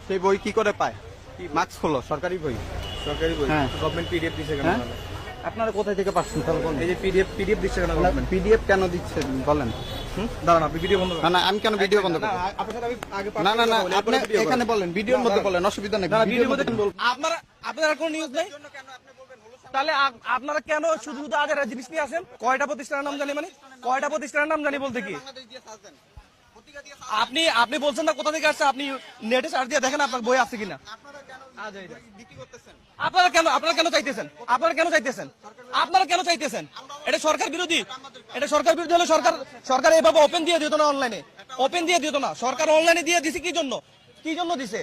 সেই বই কি করে পায়? মার্কস হলো সরকারি বই। সরকারি বই হ্যাঁ। গভর্নমেন্ট পিডিএফ দিচ্ছে কেন? হ্যাঁ আপনারা কোথায় থেকে পাচ্ছেন তাহলে বলুন? এই যে পিডিএফ দিচ্ছে কেন গভর্নমেন্ট? পিডিএফ কেন দিচ্ছেন বলেন? দাঁড়ান, আপনি ভিডিও বন্ধ না করেন। না আমি কেন ভিডিও বন্ধ করব? আপনার সাথে আমি আগে না না না কথা বলি, আপনি এরপরে video এখানে করেন। বলেন, ভিডিওর মধ্যে বলেন, অসুবিধা নেই। না, না, ভিডিওর ভিডিওর মধ্যে বলুন। আপনার আর কোনো নিউজ নেই? তাহলে আপনারা কেন শুধু শুধু আজ জিনিস নিয়ে আসেন? কয়টা প্রতিষ্ঠানের নাম জানি, মানে কয়টা প্রতিষ্ঠানের নাম জানি বলতে কি? আপনি বলছেন না কোথা থেকে আসছে, আপনি নেটে সার্চ দিয়ে দেখেন আপনার বই আছে কিনা। আপনারা কেন চাইতেছেন? আপনারা কেন চাইতেছেন? এটা সরকার বিরোধী। এটা সরকার বিরোধী হলে সরকার এভাবে ওপেন দিয়ে দিত না, অনলাইনে ওপেন দিয়ে দিত না। সরকার অনলাইনে দিয়ে দিছে কি জন্য দিছে?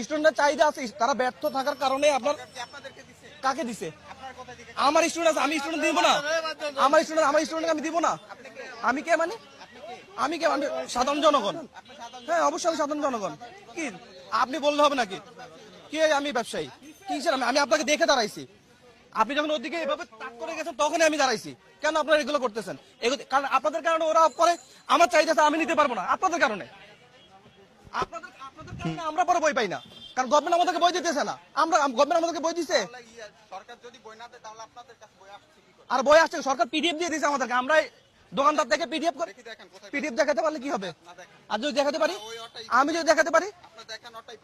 স্টুডেন্টের চাহিদা আছে, তারা ব্যর্থ থাকার কারণে আপনার কাকে দিছে? আমার স্টুডেন্ট আছে, আমি স্টুডেন্ট দিব না? আমার স্টুডেন্ট আমি দিব না? আমি কে মানে? আমি সাধারণ জনগণ। হ্যাঁ অবশ্যই আমি সাধারণ জনগণ। কি আপনি বললে হবে নাকি? কি আমি ব্যবসায়ী? কিসের আমি আপনাকে দেখে দাঁড়াইছি। আপনি যখন ওদিকে এভাবে তাক করে গেছেন তখনই আমি দাঁড়াইছি। কেন আপনারা এগুলো করতেছেন? কারণ আপনাদের কারণে ওরা পরে আমার চাহিদা আমি নিতে পারবো না। আপনাদের কারণে আমরা পরে বই পাই না, কারণ গভর্নমেন্ট আমাদেরকে বই দিতেছে না। গভর্নমেন্ট আমাদেরকে বই দিচ্ছে, সরকার যদি বই না দেয় তাহলে আপনাদের কাছে বই আসছে কি করে? আর বই আসছে সরকার পিডিএফ দিয়ে দিয়েছে আমাদেরকে। আমরা দোকানদার থেকে পিডিএফ দেখেন কোথায় দেখাতে পারলে কি হবে? আর যদি দেখাতে পারি, ওই ওটাই আমি যদি দেখাতে পারি, আপনারা দেখেন ওটাই